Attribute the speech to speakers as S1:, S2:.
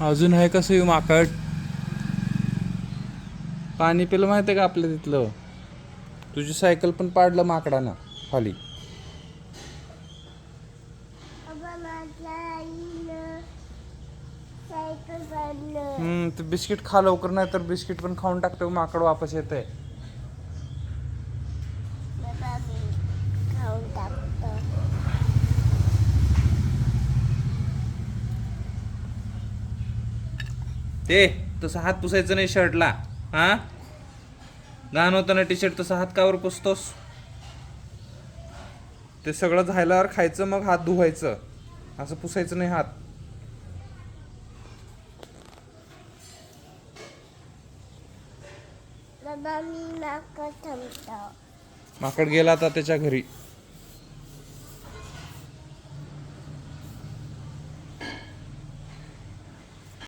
S1: अजून आहे कसं येऊ माकड. पाणी पिलं माहिती आहे का आपल्या तिथलं. तुझी सायकल पण पाडलं माकडानं खाली. ते बिस्किट खा लवकर, नाही तर बिस्किट पण खाऊन टाकतो माकड वापस येते. ते तसं हात पुसायचं नाही शर्टला. हा घाण होतं ना टी शर्ट, तसं हात कावर पुसतोस. ते सगळं झाल्यावर खायचं, मग हात धुवायचं. असं पुसायचं नाही हात. माकड गेला आता त्याच्या घरी.